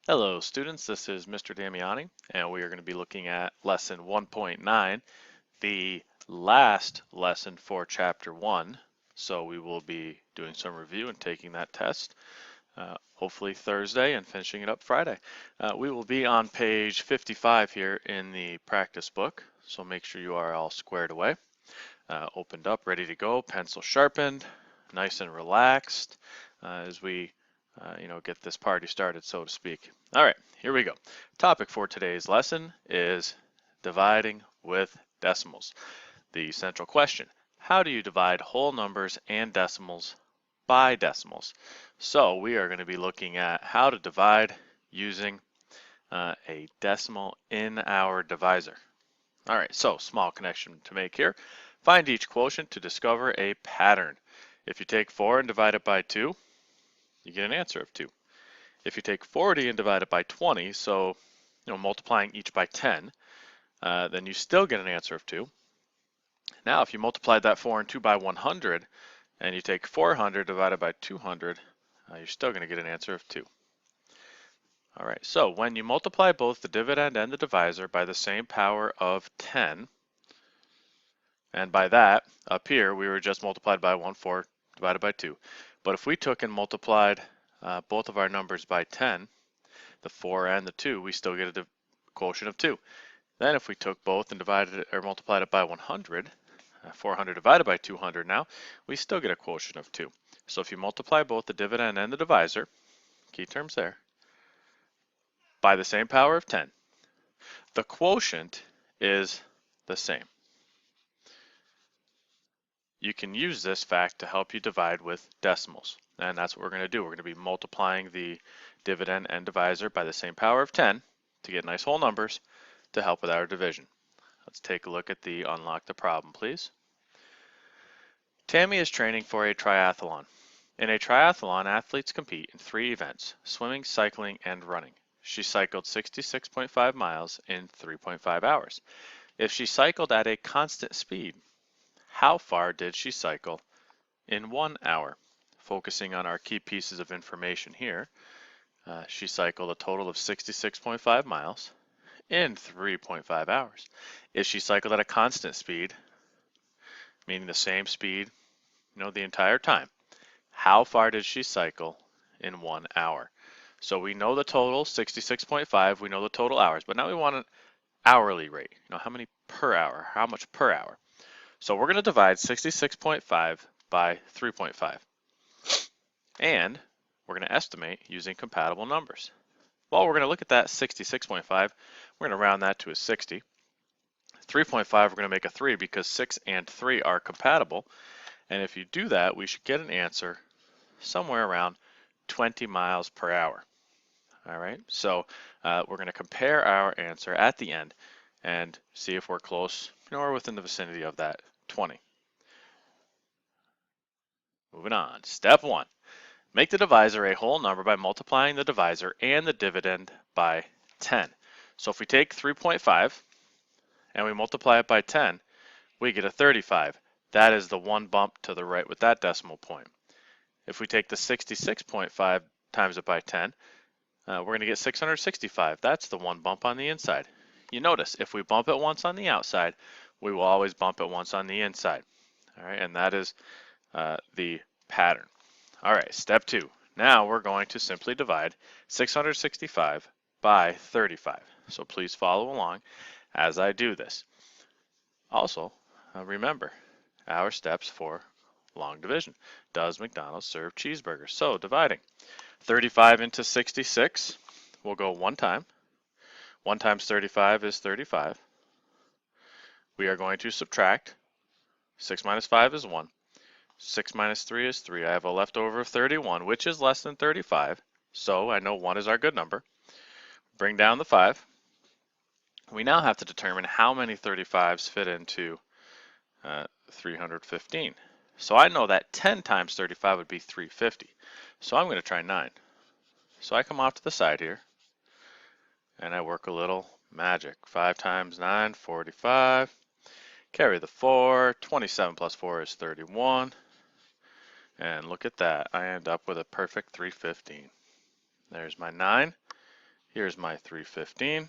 Hello students, this is Mr. Damiani and we are going to be looking at lesson 1.9, the last lesson for chapter 1. So we will be doing some review and taking that test hopefully Thursday and finishing it up Friday. We will be on page 55 here in the practice book, so make sure you are all squared away, opened up, ready to go, pencil sharpened, nice and relaxed as we get this party started, so to speak. All right, here we go. Topic for today's lesson is dividing with decimals. The central question, how do you divide whole numbers and decimals by decimals? So we are going to be looking at how to divide using a decimal in our divisor. All right, so small connection to make here. Find each quotient to discover a pattern. If you take 4 and divide it by 2, you get an answer of 2. If you take 40 and divide it by 20, so multiplying each by 10, then you still get an answer of 2. Now if you multiply that 4 and 2 by 100, and you take 400 divided by 200, you're still going to get an answer of 2. All right, so when you multiply both the dividend and the divisor by the same power of 10, and by that, up here, we were just multiplied by 1, 4 divided by 2. But if we took and multiplied both of our numbers by 10, the 4 and the 2, we still get a quotient of 2. Then if we took both and divided it or multiplied it by 100, 400 divided by 200 now, we still get a quotient of 2. So if you multiply both the dividend and the divisor, key terms there, by the same power of 10, the quotient is the same. You can use this fact to help you divide with decimals. And that's what we're going to do. We're going to be multiplying the dividend and divisor by the same power of 10 to get nice whole numbers to help with our division. Let's take a look at the unlock the problem, please. Tammy is training for a triathlon. In a triathlon, athletes compete in 3 events: swimming, cycling, and running. She cycled 66.5 miles in 3.5 hours. If she cycled at a constant speed, how far did she cycle in 1 hour? Focusing on our key pieces of information here, she cycled a total of 66.5 miles in 3.5 hours. If she cycled at a constant speed, meaning the same speed, the entire time, how far did she cycle in 1 hour? So we know the total, 66.5, we know the total hours, but now we want an hourly rate. How many per hour? How much per hour? So we're going to divide 66.5 by 3.5. And we're going to estimate using compatible numbers. Well, we're going to look at that 66.5. We're going to round that to a 60. 3.5, we're going to make a 3 because 6 and 3 are compatible. And if you do that, we should get an answer somewhere around 20 miles per hour. All right, so we're going to compare our answer at the end and see if we're close or within the vicinity of that 20. Moving on, step 1. Make the divisor a whole number by multiplying the divisor and the dividend by 10. So if we take 3.5 and we multiply it by 10, we get a 35. That is the one bump to the right with that decimal point. If we take the 66.5 times it by 10, we're going to get 665. That's the one bump on the inside. You notice if we bump it once on the outside, we will always bump it once on the inside. All right, and that is the pattern. All right, step 2. Now we're going to simply divide 665 by 35. So please follow along as I do this. Also, remember our steps for long division. Does McDonald's serve cheeseburgers? So dividing 35 into 66, we'll go 1 time. 1 times 35 is 35. We are going to subtract. 6 minus 5 is 1. 6 minus 3 is 3. I have a leftover of 31, which is less than 35. So I know 1 is our good number. Bring down the 5. We now have to determine how many 35s fit into 315. So I know that 10 times 35 would be 350. So I'm going to try 9. So I come off to the side here, and I work a little magic. 5 times 9, 45. Carry the 4. 27 plus 4 is 31. And look at that. I end up with a perfect 315. There's my 9, Here's my 315.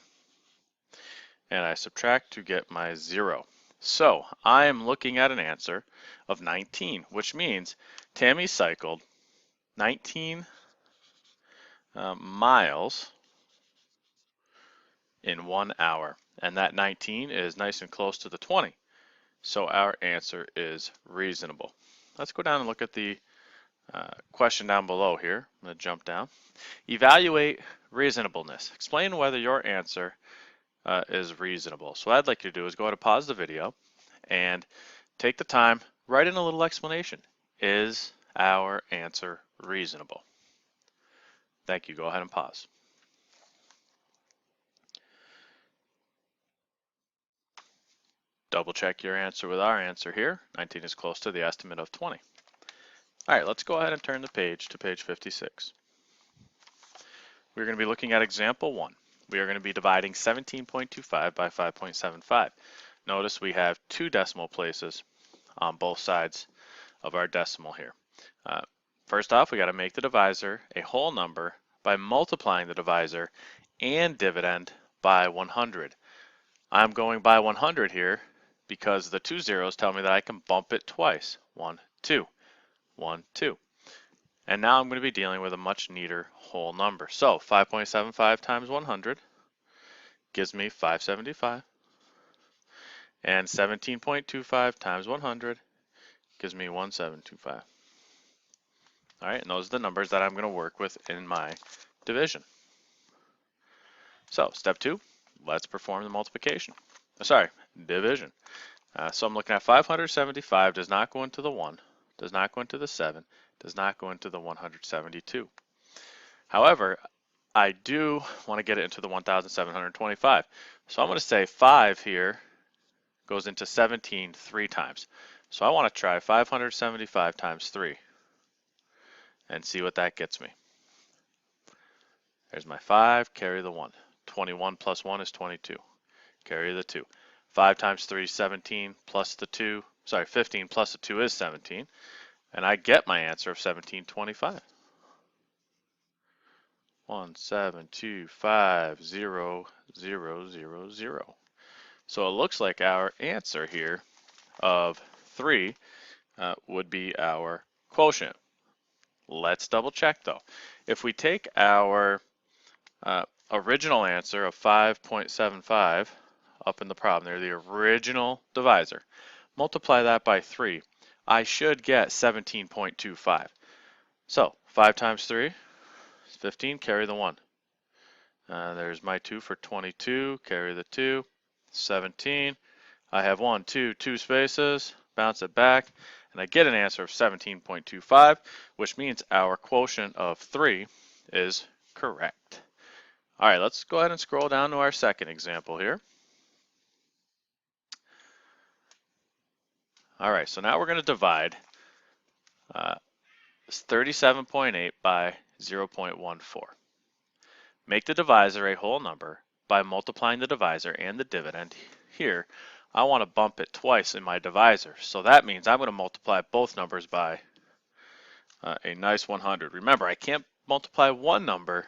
And I subtract to get my 0. So I am looking at an answer of 19, which means Tammy cycled 19 miles in 1 hour. And that 19 is nice and close to the 20. So our answer is reasonable. Let's go down and look at the question down below here. I'm going to jump down. Evaluate reasonableness. Explain whether your answer is reasonable. So what I'd like you to do is go ahead and pause the video and take the time, write in a little explanation. Is our answer reasonable? Thank you. Go ahead and pause. Double check your answer with our answer here. 19 is close to the estimate of 20. All right, let's go ahead and turn the page to page 56. We're going to be looking at example 1. We are going to be dividing 17.25 by 5.75. Notice we have 2 decimal places on both sides of our decimal here. First off, we got to make the divisor a whole number by multiplying the divisor and dividend by 100. I'm going by 100 here because the 2 zeros tell me that I can bump it twice. 1, 2, 1, 2. And now I'm going to be dealing with a much neater whole number. So 5.75 times 100 gives me 575. And 17.25 times 100 gives me 1725. All right, and those are the numbers that I'm going to work with in my division. So step 2, let's perform the multiplication. Division. So I'm looking at 575 does not go into the 1, does not go into the 7, does not go into the 172. However, I do want to get it into the 1725. So I'm going to say 5 here goes into 17 3 times. So I want to try 575 times 3 and see what that gets me. There's my 5, carry the 1. 21 plus 1 is 22. Carry the 2. 5 times 3 is 17 plus the 2, 15 plus the 2 is 17. And I get my answer of 1725. 1725, 0, 0, 0, 0. So it looks like our answer here of 3 would be our quotient. Let's double check though. If we take our original answer of 5.75 up in the problem there, the original divisor, multiply that by 3, I should get 17.25. So 5 times 3 is 15, carry the 1. There's my 2 for 22, carry the 2, 17. I have 1, 2, 2 spaces, bounce it back, and I get an answer of 17.25, which means our quotient of 3 is correct. All right, let's go ahead and scroll down to our second example here. All right, so now we're going to divide 37.8 by 0.14. Make the divisor a whole number by multiplying the divisor and the dividend. Here, I want to bump it twice in my divisor, so that means I'm going to multiply both numbers by a nice 100. Remember, I can't multiply one number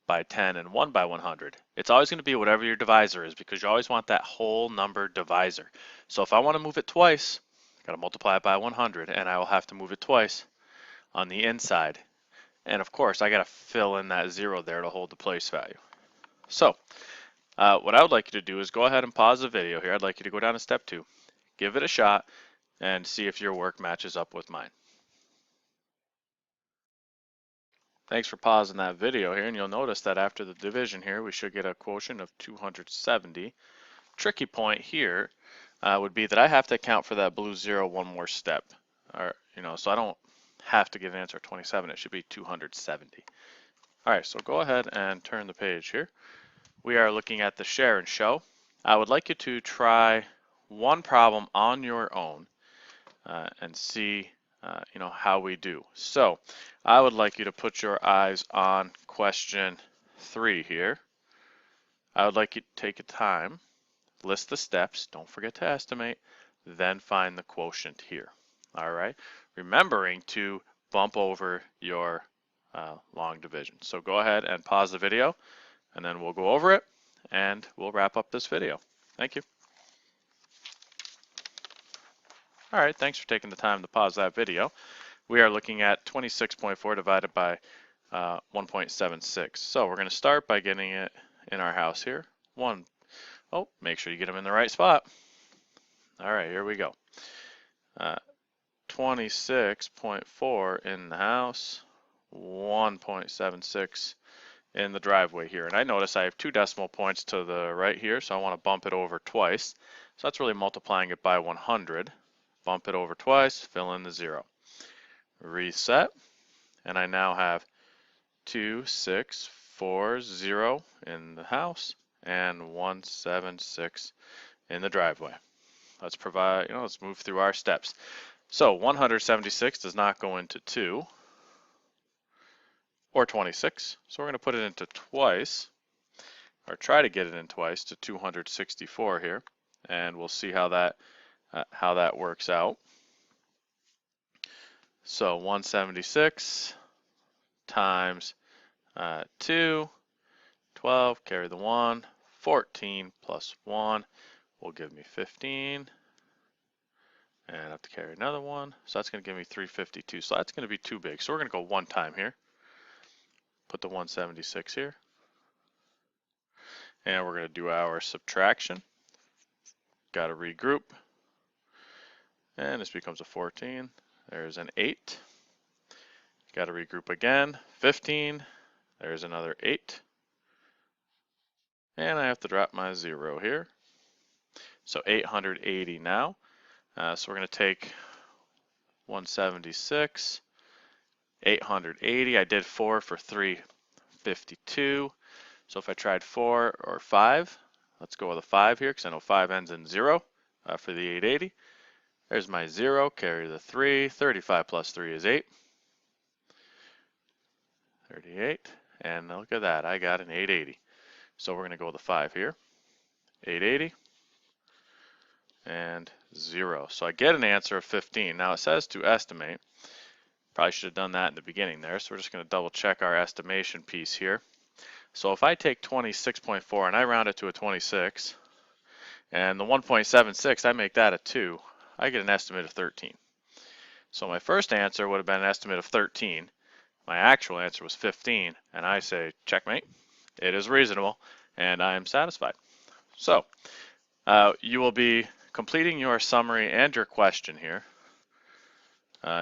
by 10 and one by 100. It's always going to be whatever your divisor is because you always want that whole number divisor. So if I want to move it twice, I got to multiply it by 100, and I will have to move it twice on the inside. And of course, I got to fill in that 0 there to hold the place value. So what I would like you to do is go ahead and pause the video here. I'd like you to go down to step 2, give it a shot, and see if your work matches up with mine. Thanks for pausing that video here, and you'll notice that after the division here, we should get a quotient of 270. Tricky point here would be that I have to account for that blue 0 one more step, so I don't have to get an answer of 27. It should be 270. All right, so go ahead and turn the page here. We are looking at the share and show. I would like you to try one problem on your own and see how we do. So I would like you to put your eyes on question 3 here. I would like you to take a time, list the steps, don't forget to estimate, then find the quotient here. All right, remembering to bump over your long division. So go ahead and pause the video and then we'll go over it and we'll wrap up this video. Thank you. All right, thanks for taking the time to pause that video. We are looking at 26.4 divided by 1.76. So we're going to start by getting it in our house here. Make sure you get them in the right spot. All right, here we go. 26.4 in the house, 1.76 in the driveway here. And I notice I have 2 decimal points to the right here, so I want to bump it over twice. So that's really multiplying it by 100. Bump it over twice, fill in the 0. Reset, and I now have 2640 in the house and 176 in the driveway. Let's move through our steps. So 176 does not go into 2 or 26, so we're going to put it into twice, or try to get it in twice, to 264 here, and we'll see how that works out. So 176 times 2, 12, carry the 1, 14 plus 1 will give me 15. And I have to carry another 1, so that's going to give me 352. So that's going to be too big. So we're going to go 1 time here. Put the 176 here. And we're going to do our subtraction. Got to regroup. And this becomes a 14. There's an 8. Got to regroup again. 15. There's another 8. And I have to drop my 0 here. So 880 now. So we're going to take 176, 880. I did 4 for 352. So if I tried 4 or 5, let's go with a 5 here because I know 5 ends in 0 for the 880. There's my 0, carry the 3. 35 plus 3 is 8. 38. And look at that, I got an 880. So we're going to go with a 5 here. 880. And 0. So I get an answer of 15. Now it says to estimate. Probably should have done that in the beginning there. So we're just going to double check our estimation piece here. So if I take 26.4 and I round it to a 26, and the 1.76, I make that a 2, I get an estimate of 13. So my first answer would have been an estimate of 13. My actual answer was 15, and I say checkmate. It is reasonable, and I am satisfied. So you will be completing your summary and your question here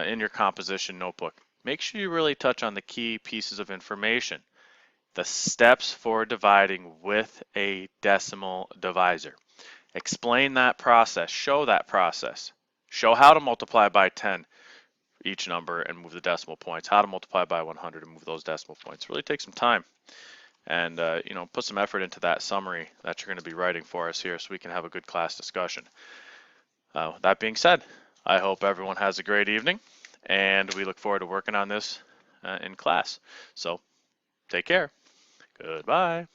in your composition notebook. Make sure you really touch on the key pieces of information. The steps for dividing with a decimal divisor. Explain that process. Show that process. Show how to multiply by 10 each number and move the decimal points. How to multiply by 100 and move those decimal points. Really take some time. And put some effort into that summary that you're going to be writing for us here so we can have a good class discussion. That being said, I hope everyone has a great evening, and we look forward to working on this in class. So take care. Goodbye.